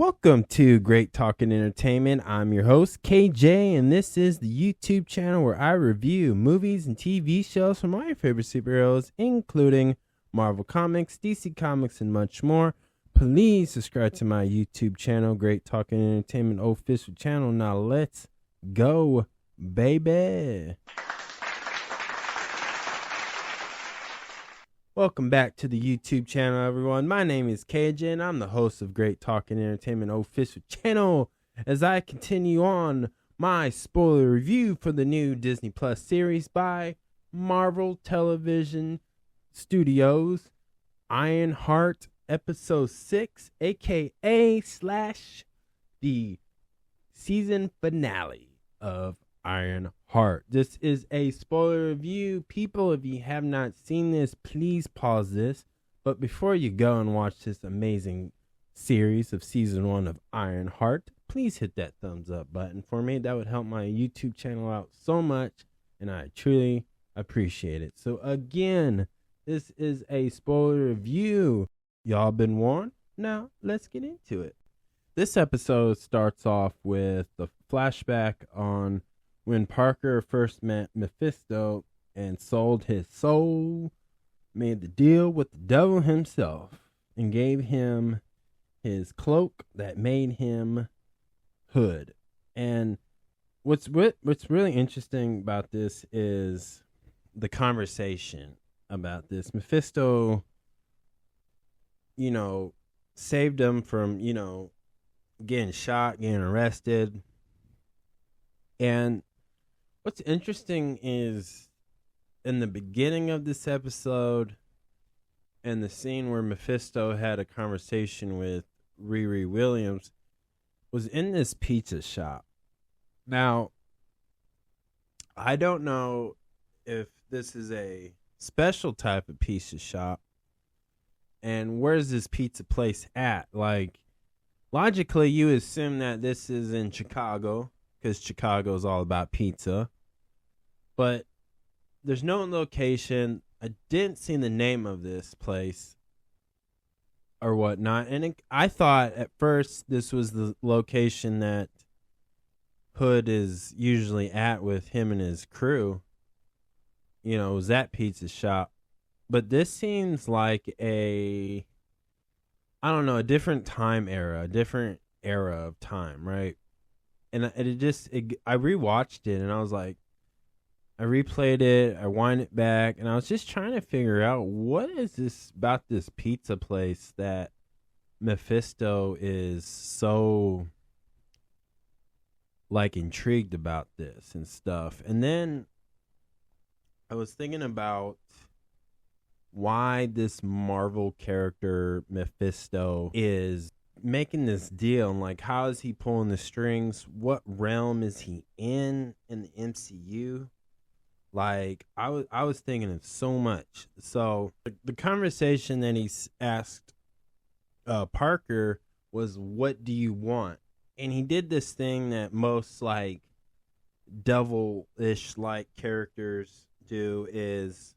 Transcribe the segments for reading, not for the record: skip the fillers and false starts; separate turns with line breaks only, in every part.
Welcome to Great Talk and Entertainment. I'm your host, KJ, and this is the YouTube channel where I review movies and TV shows from my favorite superheroes, including Marvel Comics, DC Comics, and much more. Please subscribe to my YouTube channel, Great Talk and Entertainment official channel. Now let's go, baby. Welcome back to the YouTube channel, everyone. My name is KJ, and I'm the host of Great Talk and Entertainment official channel as I continue on my spoiler review for the new Disney Plus series by Marvel Television Studios, IronHeart Episode 6, aka / the season finale of IronHeart. This is a spoiler review. People, if you have not seen this, please pause this. But before you go and watch this amazing series of season 1 of IronHeart, please hit that thumbs up button for me. That would help my YouTube channel out so much, and I truly appreciate it. So again, this is a spoiler review. Y'all been warned? Now let's get into it. This episode starts off with the flashback on when Parker first met Mephisto and sold his soul, made the deal with the devil himself, and gave him his cloak that made him Hood. And what's really interesting about this is the conversation about this. Mephisto, saved him from, getting shot, getting arrested. And what's interesting is in the beginning of this episode and the scene where Mephisto had a conversation with Riri Williams was in this pizza shop. Now, I don't know if this is a special type of pizza shop and where's this pizza place at? Like, logically, you assume that this is in Chicago, because Chicago is all about pizza. But there's no location. I didn't see the name of this place or whatnot. And I thought at first this was the location that Hood is usually at with him and his crew. It was that pizza shop. But this seems like a different time era, a different era of time, right? And I rewatched it and I was like, I replayed it, I wind it back, and I was just trying to figure out what is this about this pizza place that Mephisto is so intrigued about this and stuff. And then I was thinking about why this Marvel character Mephisto is making this deal and how is he pulling the strings? What realm is he in the MCU? I was thinking of so much. So the conversation that he asked Parker was, what do you want? And he did this thing that most devilish characters do, is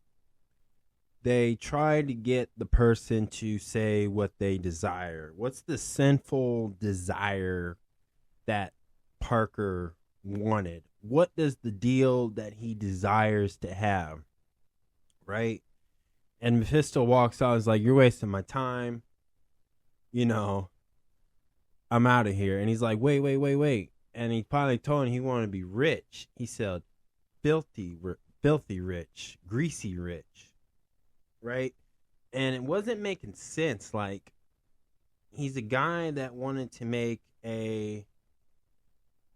they try to get the person to say what they desire. What's the sinful desire that Parker wanted? What does the deal that he desires to have? Right? And Mephisto walks out and is like, you're wasting my time. I'm out of here. And he's like, wait. And he finally told him he wanted to be rich. He said, filthy rich, greasy rich. Right? And it wasn't making sense. He's a guy that wanted to make a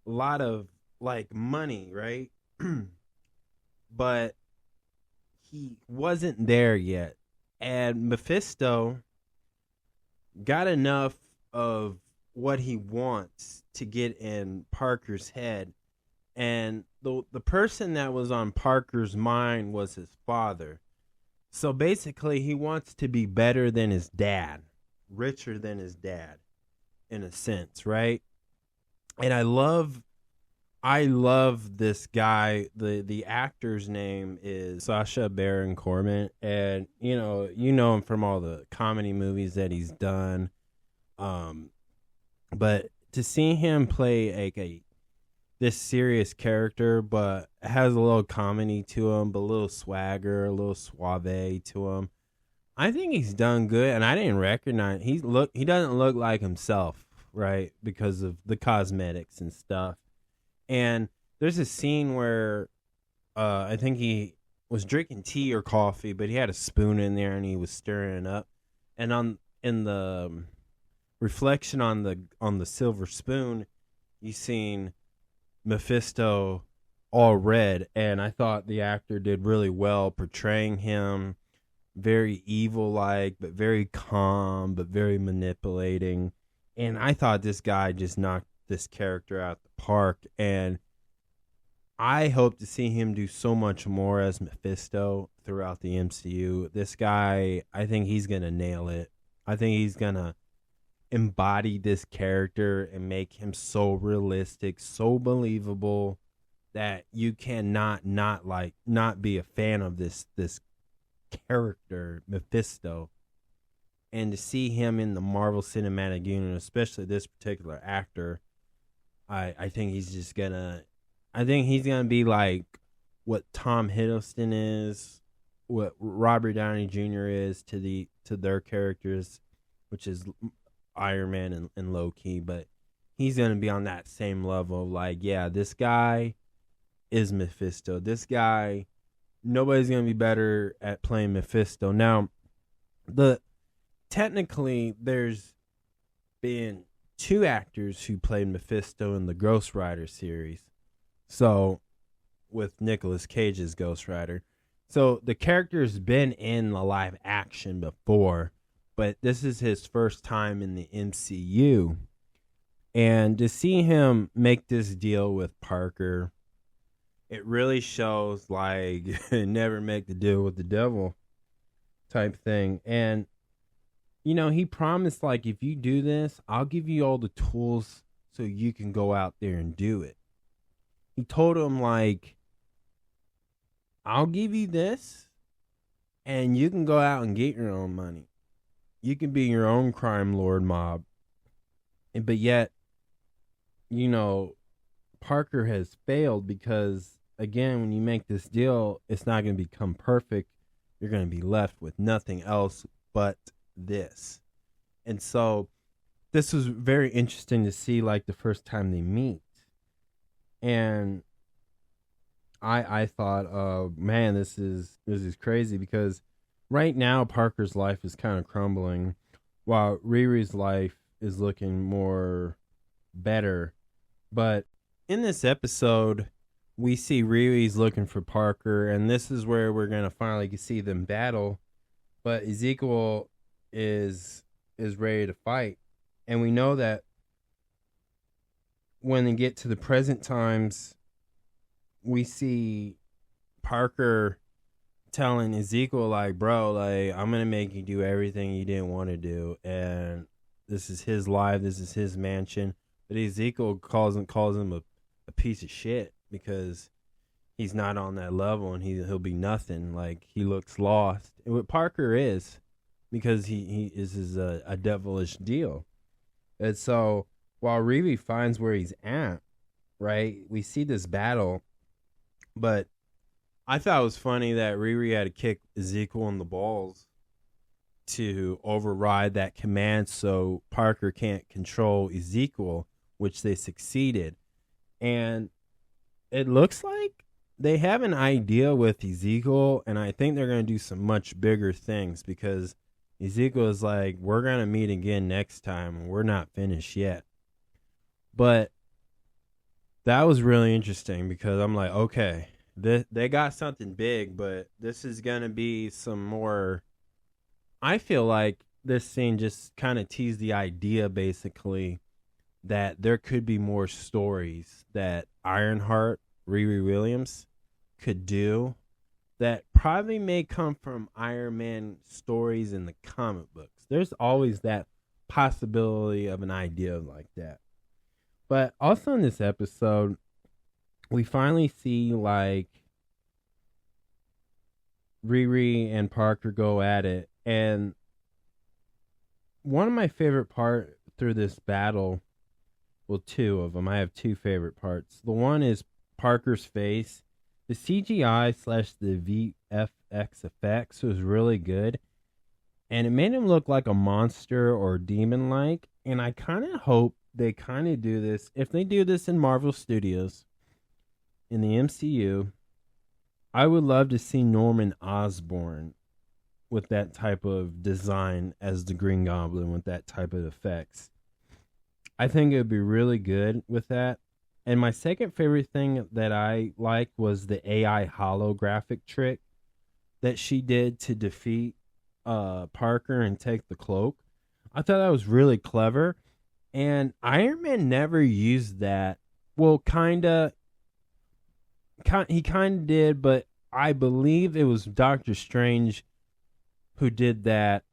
lot of money, right? But he wasn't there yet. And Mephisto got enough of what he wants to get in Parker's head. And the person that was on Parker's mind was his father. So basically, he wants to be better than his dad, richer than his dad, in a sense, right? And I love this guy. The actor's name is Sacha Baron Cohen, and you know him from all the comedy movies that he's done. But to see him play a this serious character, but has a little comedy to him, but a little swagger, a little suave to him. I think he's done good, and I didn't recognize he doesn't look like himself, right? Because of the cosmetics and stuff. And there's a scene where I think he was drinking tea or coffee, but he had a spoon in there and he was stirring it up. And on in the reflection on the silver spoon, you seen Mephisto all red, and I thought the actor did really well portraying him very evil like, but very calm, but very manipulating. And I thought this guy just knocked this character out the park, and I hope to see him do so much more as Mephisto throughout the MCU. This guy, I think he's going to nail it. I think he's going to embody this character and make him so realistic, so believable that you cannot not be a fan of this character, Mephisto. And to see him in the Marvel Cinematic Universe, especially this particular actor, I think he's just gonna I think he's gonna be like what Tom Hiddleston is, what Robert Downey Jr. is to their characters, which is Iron Man and Loki, but he's gonna be on that same level. Like, yeah, this guy is Mephisto. This guy, nobody's gonna be better at playing Mephisto. Now, technically there's been two actors who played Mephisto in the Ghost Rider series. So, with Nicolas Cage's Ghost Rider. So, the character's been in the live action before, but this is his first time in the MCU. And to see him make this deal with Parker, it really shows like never make the deal with the devil type thing. And he promised, like, if you do this, I'll give you all the tools so you can go out there and do it. He told him, like, I'll give you this and you can go out and get your own money. You can be your own crime lord mob. But yet, Parker has failed because, again, when you make this deal, it's not going to become perfect. You're going to be left with nothing else but this. And so this was very interesting to see, like, the first time they meet. And I thought, man, this is crazy, because right now Parker's life is kind of crumbling while Riri's life is looking more better. But in this episode, we see Riri's looking for Parker, and this is where we're going to finally see them battle. But Ezekiel is ready to fight. And we know that when they get to the present times, we see Parker telling Ezekiel, like, bro, like, I'm going to make you do everything you didn't want to do. And this is his life. This is his mansion. But Ezekiel calls him a piece of shit because he's not on that level, and he'll be nothing. Like, he looks lost. And what Parker is, because he is a devilish deal. And so while Riri finds where he's at, right, we see this battle. But I thought it was funny that Riri had to kick Ezekiel in the balls to override that command so Parker can't control Ezekiel, which they succeeded. And it looks like they have an idea with Ezekiel, and I think they're going to do some much bigger things, because Ezekiel is like, we're going to meet again next time, and we're not finished yet. But that was really interesting, because I'm like, okay, they got something big, but this is going to be some more. I feel like this scene just kind of teased the idea, basically, that there could be more stories that Ironheart, Riri Williams, could do that probably may come from Iron Man stories in the comic books. There's always that possibility of an idea like that. But also in this episode, we finally see, like, Riri and Parker go at it. And one of my favorite part through this battle Well, two of them. I have two favorite parts. The one is Parker's face. The CGI slash the VFX effects was really good. And it made him look like a monster or demon like. And I kind of hope they kind of do this. If they do this in Marvel Studios, in the MCU, I would love to see Norman Osborn with that type of design as the Green Goblin with that type of effects. I think it would be really good with that. And my second favorite thing that I liked was the AI holographic trick that she did to defeat Parker and take the cloak. I thought that was really clever. And Iron Man never used that. Well, he kind of did, but I believe it was Doctor Strange who did that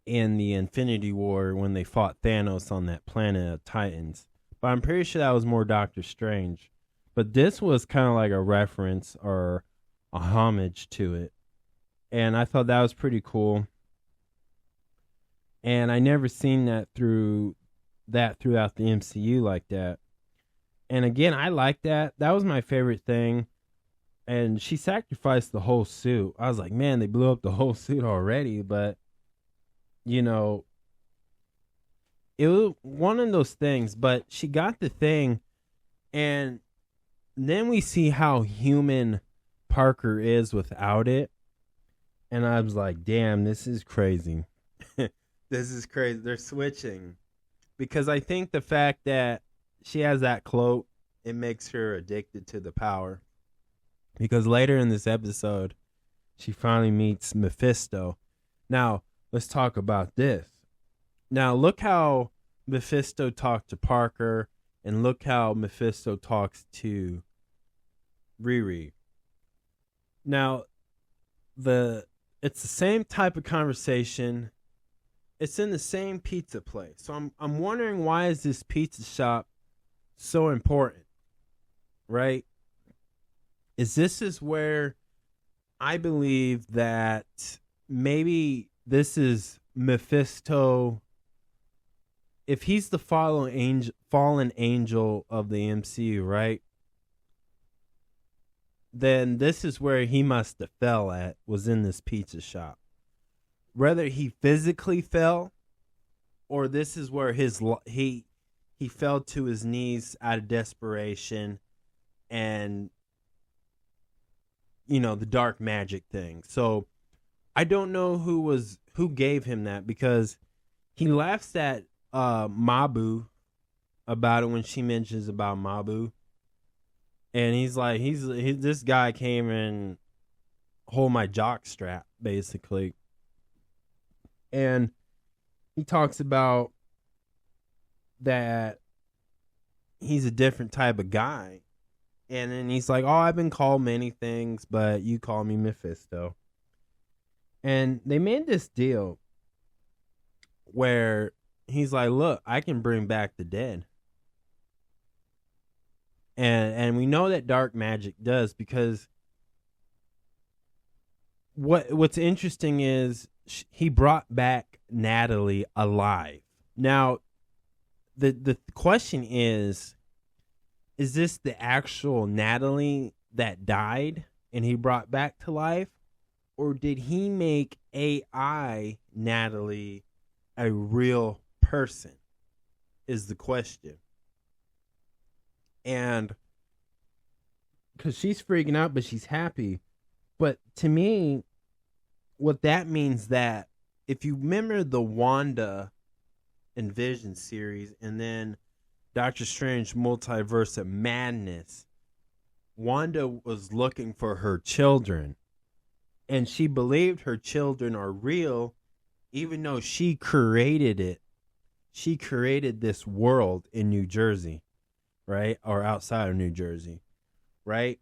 in the Infinity War when they fought Thanos on that planet of Titans. But I'm pretty sure that was more Doctor Strange. But this was kind of like a reference or a homage to it. And I thought that was pretty cool. And I never seen that throughout the MCU like that. And again, I like that. That was my favorite thing. And she sacrificed the whole suit. I was like, man, they blew up the whole suit already. But, you know, it was one of those things. But she got the thing. And then we see how human Parker is without it. And I was like, damn, this is crazy. This is crazy. They're switching. Because I think the fact that she has that cloak, it makes her addicted to the power. Because later in this episode, she finally meets Mephisto. Now, let's talk about this. Now, look how Mephisto talked to Parker, and look how Mephisto talks to Riri. Now, it's the same type of conversation. It's in the same pizza place. So I'm wondering, why is this pizza shop so important? Right? This is where I believe that maybe this is Mephisto. If he's the fallen angel of the MCU, right? Then this is where he must have fell at, was in this pizza shop. Whether he physically fell, or this is where he fell to his knees out of desperation, and the dark magic thing. So I don't know who gave him that, because he laughs at Mabu about it when she mentions about Mabu, and he's like, this guy came and hold my jock strap basically. And he talks about that he's a different type of guy. And then he's like, oh, I've been called many things, but you call me Mephisto. And they made this deal where he's like, look, I can bring back the dead. And we know that dark magic does, because what's interesting is he brought back Natalie alive. Now, the question is this the actual Natalie that died and he brought back to life? Or did he make AI Natalie a real person? Is the question. And because she's freaking out, but she's happy. But to me, what that means, that if you remember the Wanda and Vision series, and then Doctor Strange Multiverse of Madness, Wanda was looking for her children, and she believed her children are real, even though she created it. She created this world in New Jersey, right? Or outside of New Jersey, right?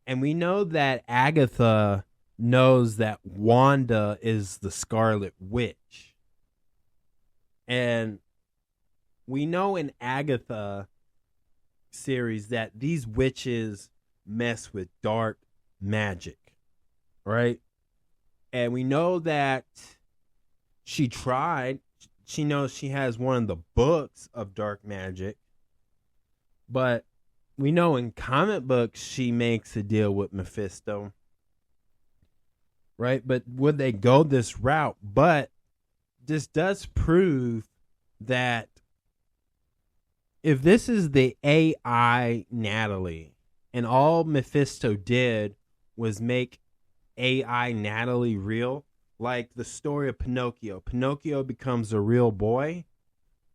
And we know that Agatha knows that Wanda is the Scarlet Witch. And we know in Agatha series that these witches mess with dark magic, right? And we know that she tried. she knows she has one of the books of dark magic, but we know in comic books she makes a deal with Mephisto, right? But would they go this route? But this does prove that if this is the AI Natalie, and all Mephisto did was make AI Natalie real, like the story of Pinocchio. Pinocchio becomes a real boy.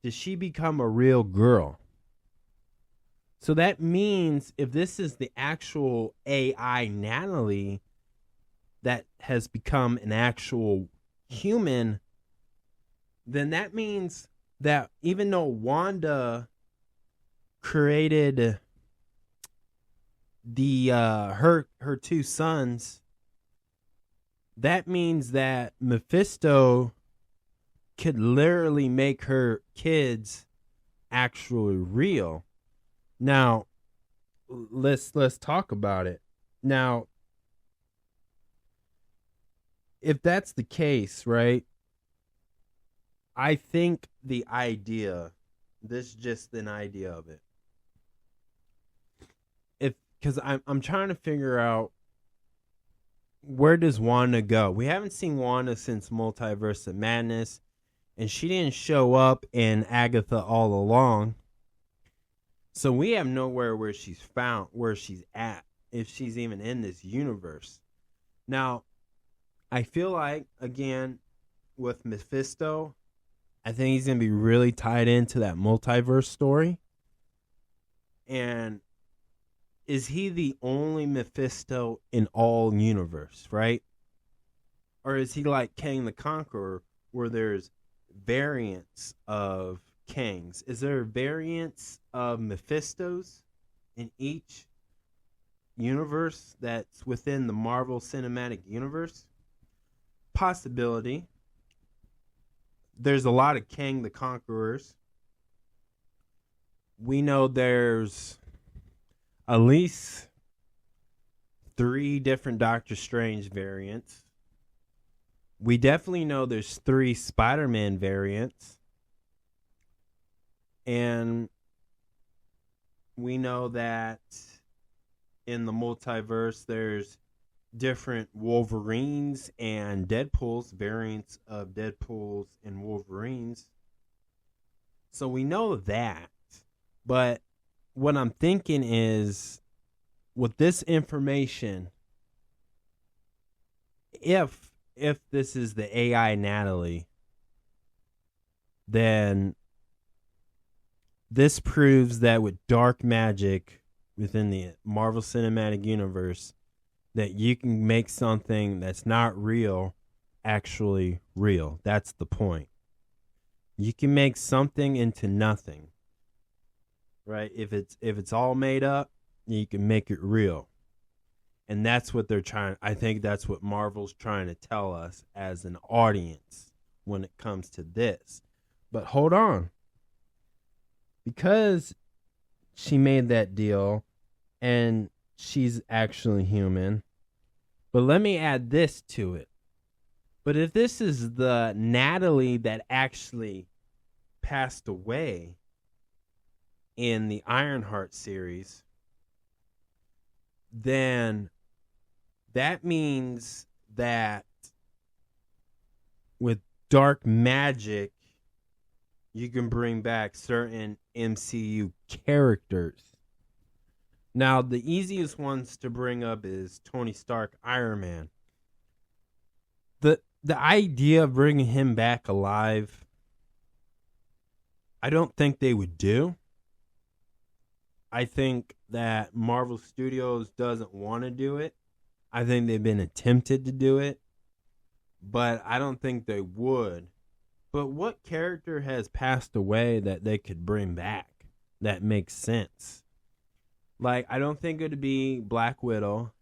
Does she become a real girl? So that means if this is the actual AI Natalie that has become an actual human, then that means that even though Wanda created the her two sons, that means that Mephisto could literally make her kids actually real. Now, let's talk about it. Now, if that's the case, right? I think the idea, this is just an idea of it. Because I'm trying to figure out, where does Wanda go? We haven't seen Wanda since Multiverse of Madness, and she didn't show up in Agatha all along. So we have nowhere where she's at, if she's even in this universe. Now, I feel like, again, with Mephisto, I think he's going to be really tied into that multiverse story. And is he the only Mephisto in all universe, right? Or is he like Kang the Conqueror, where there's variants of Kangs? Is there variants of Mephistos in each universe that's within the Marvel Cinematic Universe? Possibility. There's a lot of Kang the Conquerors. We know there's at least 3 different Doctor Strange variants. We definitely know there's 3 Spider-Man variants. And we know that in the multiverse, there's different Wolverines and Deadpools, variants of Deadpools and Wolverines. So we know that. But what I'm thinking is, with this information, if this is the AI Natalie, then this proves that with dark magic within the Marvel Cinematic Universe, that you can make something that's not real actually real. That's the point. You can make something into nothing, right? If it's all made up, you can make it real. And that's what they're trying. I think that's what Marvel's trying to tell us as an audience when it comes to this. But hold on. Because she made that deal and she's actually human. But let me add this to it. But if this is the Natalie that actually passed away in the IronHeart series, then that means that with dark magic, you can bring back certain MCU characters. Now, the easiest ones to bring up is Tony Stark, Iron Man. The idea of bringing him back alive, I don't think they would do. I think that Marvel Studios doesn't want to do it. I think they've been attempted to do it, but I don't think they would. But what character has passed away that they could bring back that makes sense? Like, I don't think it would be Black Widow,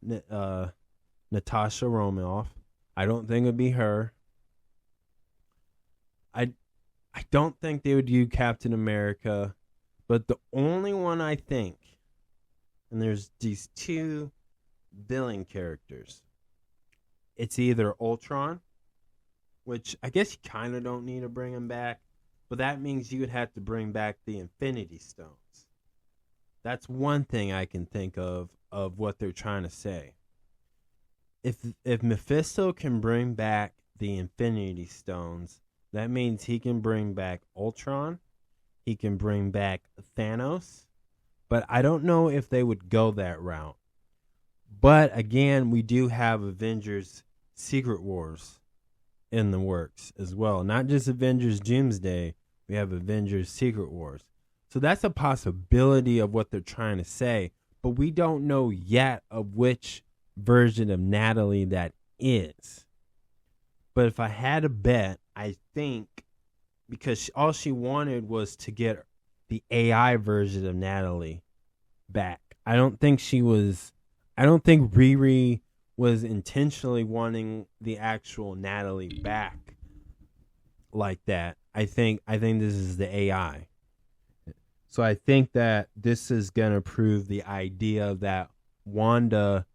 Natasha Romanoff. I don't think it would be her. I don't think they would do Captain America. But the only one I think, and there's these 2 villain characters. It's either Ultron, which I guess you kind of don't need to bring him back, But that means you would have to bring back the Infinity Stones. That's one thing I can think of what they're trying to say. If Mephisto can bring back the Infinity Stones, that means he can bring back Ultron, he can bring back Thanos, but I don't know if they would go that route. But again, we do have Avengers Secret Wars in the works as well. Not just Avengers Doomsday, we have Avengers Secret Wars. So that's a possibility of what they're trying to say, but we don't know yet of which version of Natalie that is. But if I had to bet, I think because all she wanted was to get the AI version of Natalie back. I don't think Riri was intentionally wanting the actual Natalie back like that. I think this is the AI. So I think that this is going to prove the idea that Wanda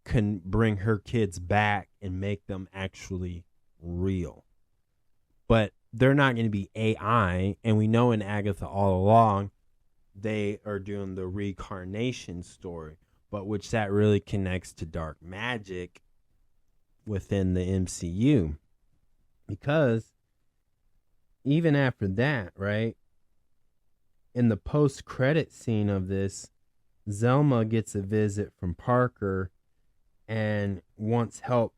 can bring her kids back and make them actually real. But they're not going to be AI, and we know in Agatha all along they are doing the reincarnation story, but which that really connects to dark magic within the MCU. Because even after that, right, in the post-credit scene of this, Zelma gets a visit from Parker and wants help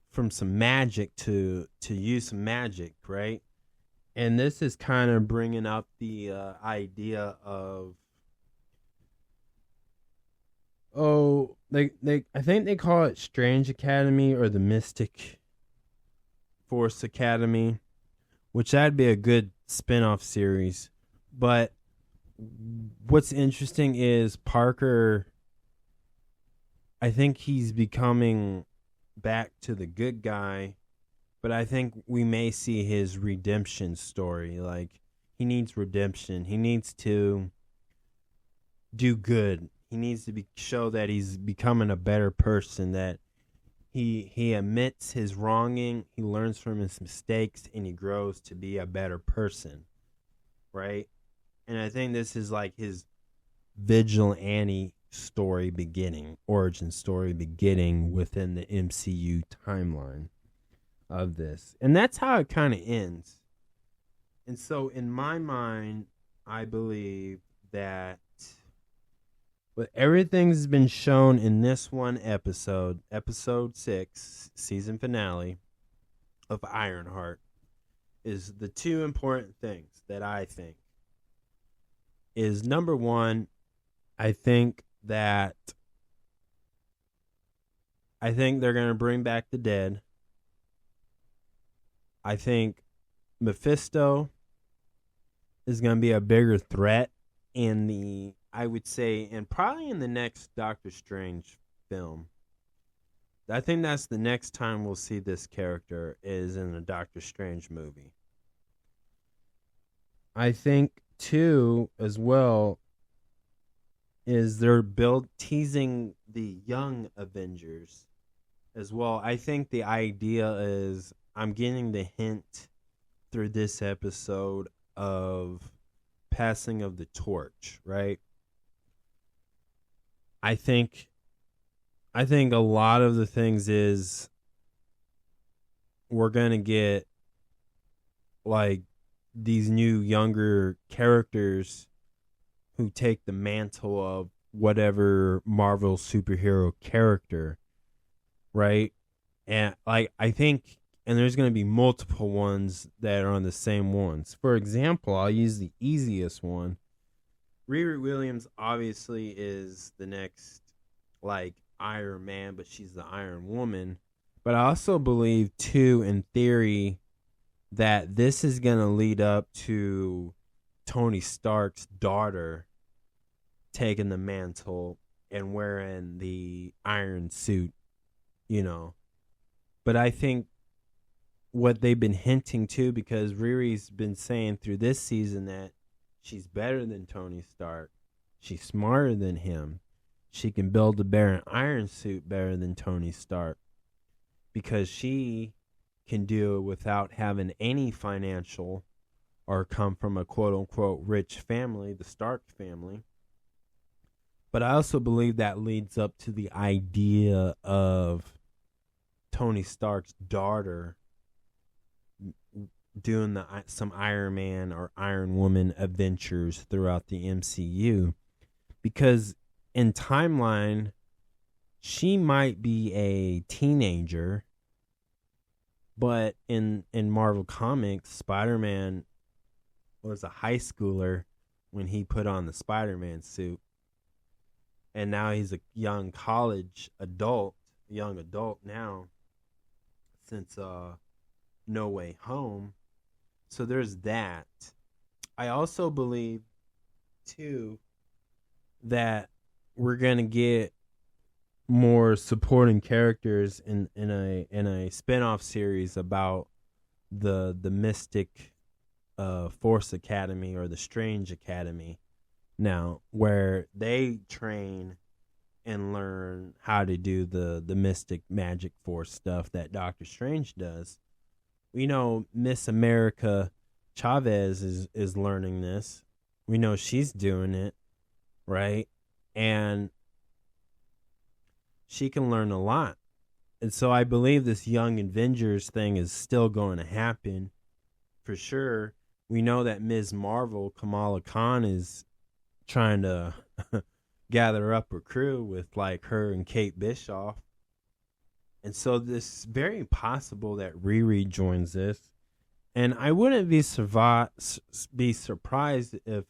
from some magic to use some magic, right? And this is kind of bringing up the idea of, I think they call it Strange Academy or the Mystic Force Academy, which that'd be a good spin-off series. But what's interesting is Parker, I think he's becoming back to the good guy, but I think we may see his redemption story. Like, he needs redemption. He needs to do good. He needs to show that he's becoming a better person, that he admits his wronging, he learns from his mistakes, and he grows to be a better person, right? And I think this is like his vigilante story beginning, origin story beginning within the MCU timeline of this. And that's how it kind of ends. And so in my mind, I believe that with everything's been shown in this one episode 6, season finale of Ironheart, is the two important things that I think is, number one, I think they're going to bring back the dead. I think Mephisto is going to be a bigger threat I would say, and probably in the next Doctor Strange film. I think that's the next time we'll see this character is in a Doctor Strange movie. I think, too, as well, is they're teasing the young Avengers as well. I think the idea is, I'm getting the hint through this episode of passing of the torch, right? I think a lot of the things is we're going to get like these new younger characters who take the mantle of whatever Marvel superhero character, right? And like I think, and there's going to be multiple ones that are on the same ones. For example, I'll use the easiest one. Riri Williams obviously is the next like Iron Man, but she's the Iron Woman. But I also believe too, in theory, that this is going to lead up to Tony Stark's daughter taking the mantle and wearing the iron suit, you know. But I think what they've been hinting to, because Riri's been saying through this season that she's better than Tony Stark, she's smarter than him, she can build a iron suit better than Tony Stark, because she can do it without having any financial or come from a quote unquote rich family, the Stark family. But I also believe that leads up to the idea of Tony Stark's daughter doing some Iron Man or Iron Woman adventures throughout the MCU, because in timeline she might be a teenager, but in Marvel Comics, Spider-Man was a high schooler when he put on the Spider-Man suit, and now he's a young adult now since No Way Home. So there's that. I also believe too that we're gonna get more supporting characters in a spin-off series about the Mystic Force Academy, or the Strange Academy, now, where they train and learn how to do the mystic magic force stuff that Doctor Strange does. We know Miss America Chavez is learning this. We know she's doing it, right? And she can learn a lot. And so I believe this Young Avengers thing is still going to happen for sure. We know that Ms. Marvel, Kamala Khan, is trying to gather up her crew with like her and Kate Bischoff. And so this is very possible that Riri joins this. And I wouldn't be surprised if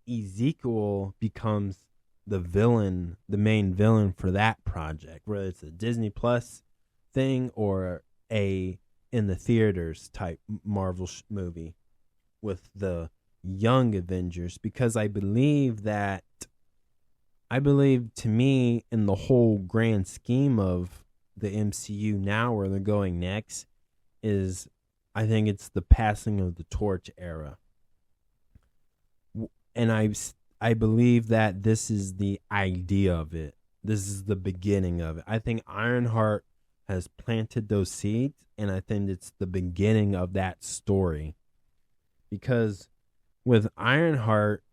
Ezekiel becomes the villain, the main villain for that project, whether it's a Disney Plus thing or a in the theaters type Marvel movie with the Young Avengers, because I believe to me, in the whole grand scheme of the MCU now, where they're going next, is I think it's the passing of the torch era. And I believe that this is the idea of it. This is the beginning of it. I think Ironheart has planted those seeds, and I think it's the beginning of that story. Because with Ironheart,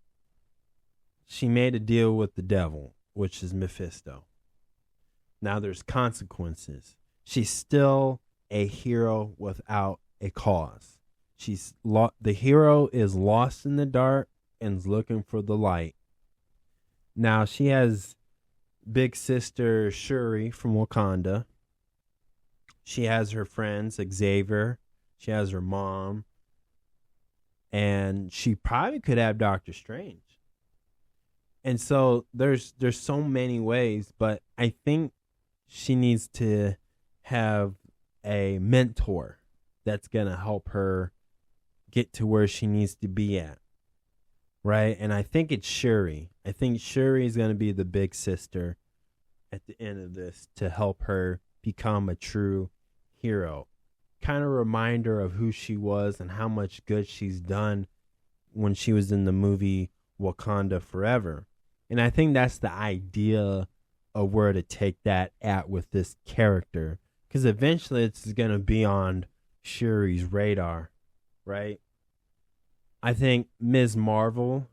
she made a deal with the devil, which is Mephisto. Now there's consequences. She's still a hero without a cause. The hero is lost in the dark and is looking for the light. Now she has big sister Shuri from Wakanda. She has her friends Xavier. She has her mom. And she probably could have Doctor Strange. And so there's so many ways, but I think she needs to have a mentor that's going to help her get to where she needs to be at. Right? And I think it's Shuri. I think Shuri is going to be the big sister at the end of this to help her become a true hero. Kind of reminder of who she was and how much good she's done when she was in the movie Wakanda Forever. And I think that's the idea of where to take that at with this character, because eventually it's going to be on Shuri's radar, right? I think Ms. Marvel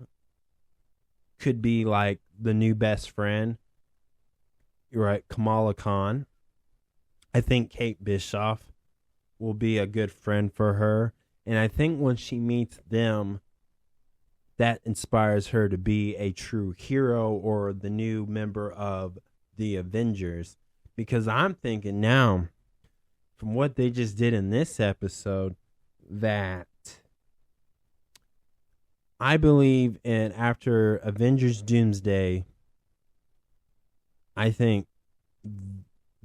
could be like the new best friend, right? Kamala Khan. I think Kate Bischoff will be a good friend for her. And I think when she meets them, that inspires her to be a true hero or the new member of the Avengers. Because I'm thinking now, from what they just did in this episode, that I believe in after Avengers Doomsday, I think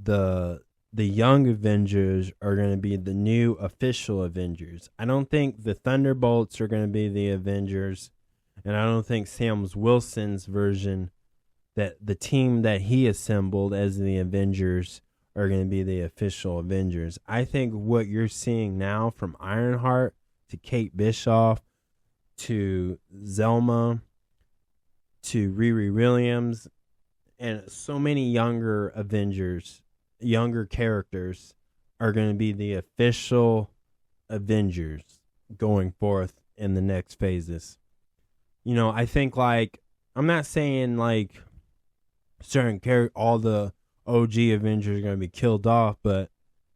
the Young Avengers are going to be the new official Avengers. I don't think the Thunderbolts are going to be the Avengers, and I don't think Sam Wilson's version, that the team that he assembled as the Avengers, are going to be the official Avengers. I think what you're seeing now, from Ironheart to Kate Bischoff to Zelma to Riri Williams, and so many younger Avengers, younger characters are going to be the official Avengers going forth in the next phases. I think like I'm not saying like certain all the OG Avengers are going to be killed off, but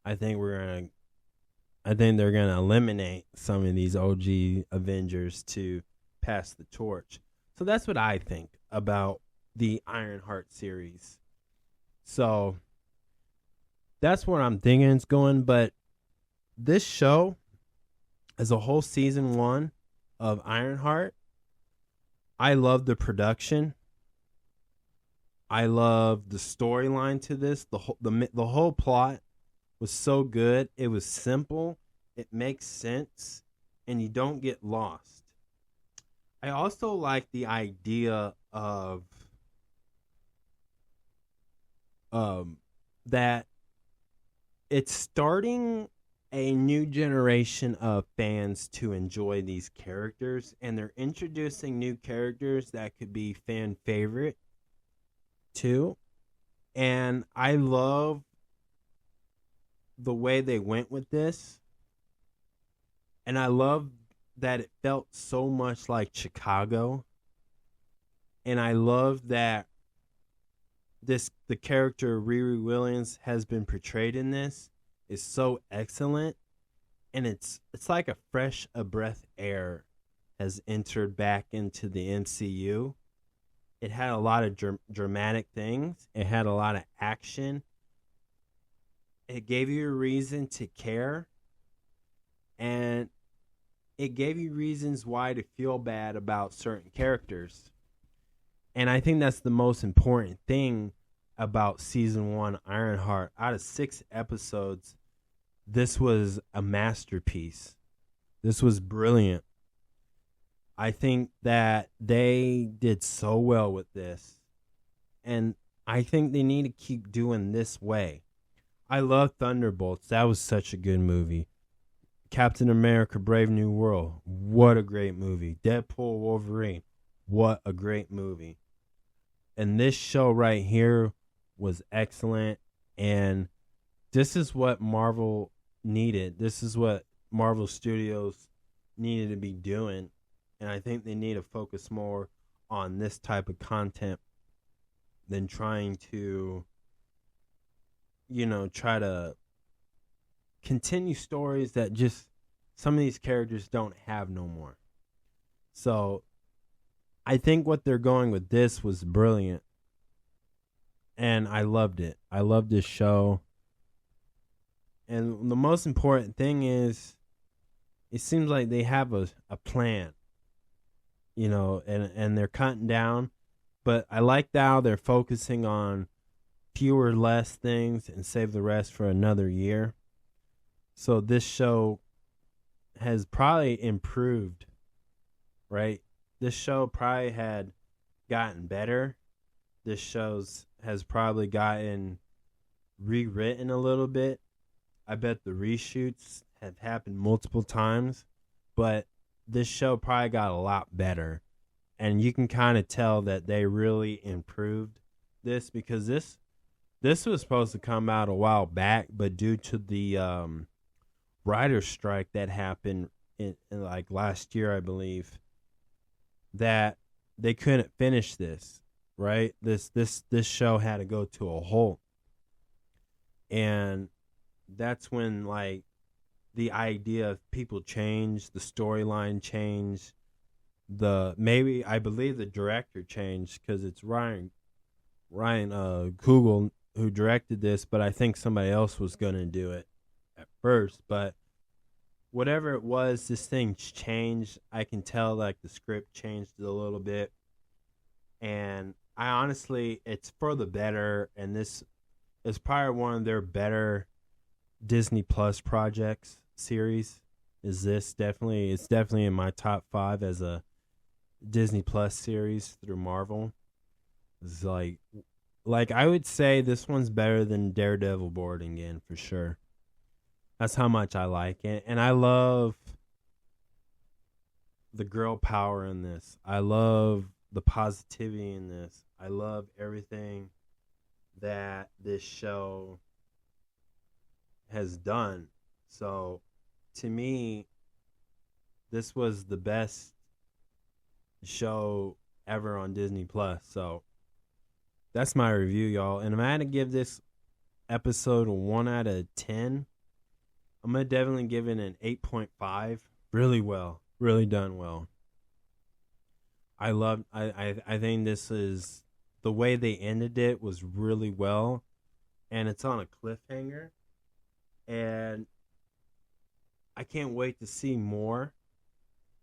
I think they're going to eliminate some of these OG Avengers to pass the torch. So that's what I think about the Ironheart series. So that's where I'm thinking it's going. But this show, as a whole season 1 of Ironheart, I love the production. I love the storyline to this. The whole plot was so good. It was simple. It makes sense, and you don't get lost. I also like the idea of that it's starting a new generation of fans to enjoy these characters, and they're introducing new characters that could be fan favorite too. And I love the way they went with this. And I love that it felt so much like Chicago. And I love that the character Riri Williams has been portrayed in this is so excellent. And it's like a breath air has entered back into the MCU. It had a lot of dramatic things. It had a lot of action. It gave you a reason to care. And it gave you reasons why to feel bad about certain characters. And I think that's the most important thing about season 1 Ironheart. Out of 6 episodes, this was a masterpiece. This was brilliant. I think that they did so well with this. And I think they need to keep doing this way. I love Thunderbolts. That was such a good movie. Captain America Brave New World. What a great movie. Deadpool Wolverine. What a great movie. And this show right here was excellent. And this is what Marvel needed. This is what Marvel Studios needed to be doing. And I think they need to focus more on this type of content than trying to, try to continue stories that just some of these characters don't have no more. So I think what they're going with this was brilliant. And I loved it. I loved this show. And the most important thing is it seems like they have a plan. And they're cutting down. But I like how they're focusing on fewer, less things and save the rest for another year. So this show has probably improved, right? This show probably had gotten better. This has probably gotten rewritten a little bit. I bet the reshoots have happened multiple times, but this show probably got a lot better. And you can kind of tell that they really improved this because this was supposed to come out a while back, but due to the writer's strike that happened in like last year, I believe, that they couldn't finish this, right? This show had to go to a halt. And that's when like the idea of people change, the storyline changed, I believe the director changed because it's Ryan Coogler who directed this, but I think somebody else was going to do it at first. But whatever it was, this thing changed. I can tell like the script changed a little bit, and I honestly, it's for the better. And this is probably one of their better Disney Plus projects series. It's definitely in my top 5 as a Disney Plus series through Marvel. It's like I would say this one's better than Daredevil Born Again for sure. That's how much I like it. And I love the girl power in this. I love the positivity in this. I love everything that this show has done. So to me, this was the best show ever on Disney Plus. So that's my review, y'all. And if I had to give this episode a 1 out of 10, I'm gonna definitely give it an 8.5. Really well, really done well. I think this is the way they ended it was really well, and it's on a cliffhanger, and I can't wait to see more.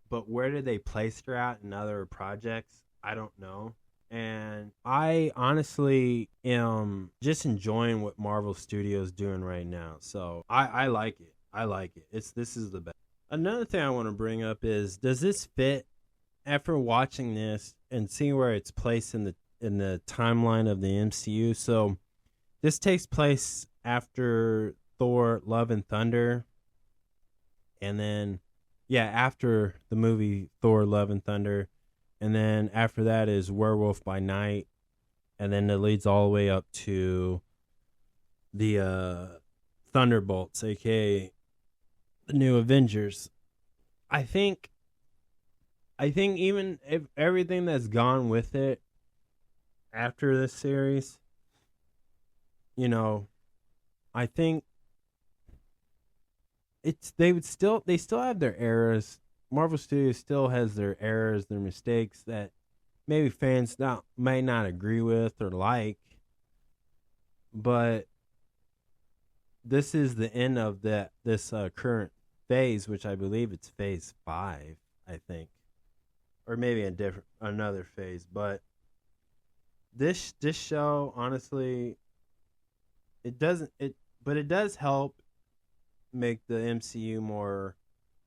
But where do they place her at in other projects? I don't know. And I honestly am just enjoying what Marvel Studios doing right now. So I like it. I like it. This is the best. Another thing I want to bring up is, does this fit after watching this and seeing where it's placed in the timeline of the MCU? So this takes place after Thor: Love and Thunder, and then after the movie Thor: Love and Thunder, and then after that is Werewolf by Night, and then it leads all the way up to the Thunderbolts, aka the New Avengers. I think even if everything that's gone with it after this series, I think they still have their errors. Marvel Studios still has their errors, their mistakes that maybe fans may not agree with or like. But this is the end of this current phase, which I believe it's phase 5, I think, or maybe another phase. But this show, honestly, it does help make the MCU more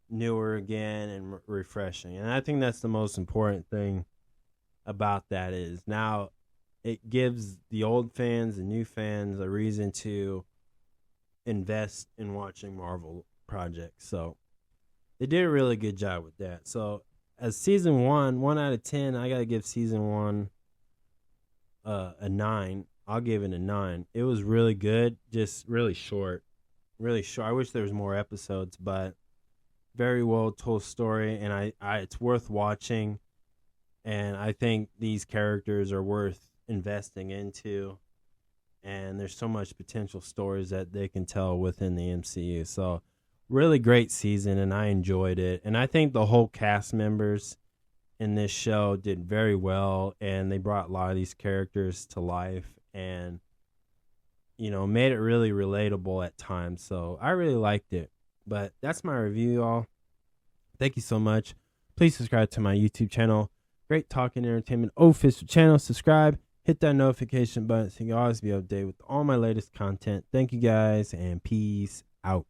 newer again and refreshing. And I think that's the most important thing about that, is now it gives the old fans and new fans a reason to invest in watching Marvel projects. So they did a really good job with that. So as season 1 out of 10, I gotta give season 1 a 9. I'll give it a 9. It was really good, just really short. I wish there was more episodes, but very well told story, and I it's worth watching. And I think these characters are worth investing into, and there's so much potential stories that they can tell within the MCU. So really great season, and I enjoyed it. And I think the whole cast members in this show did very well, and they brought a lot of these characters to life, and made it really relatable at times. So I really liked it. But that's my review, y'all. Thank you so much. Please subscribe to my YouTube channel, Great Talk and Entertainment official channel. Subscribe, hit that notification button so you can always be updated with all my latest content. Thank you guys, and peace out.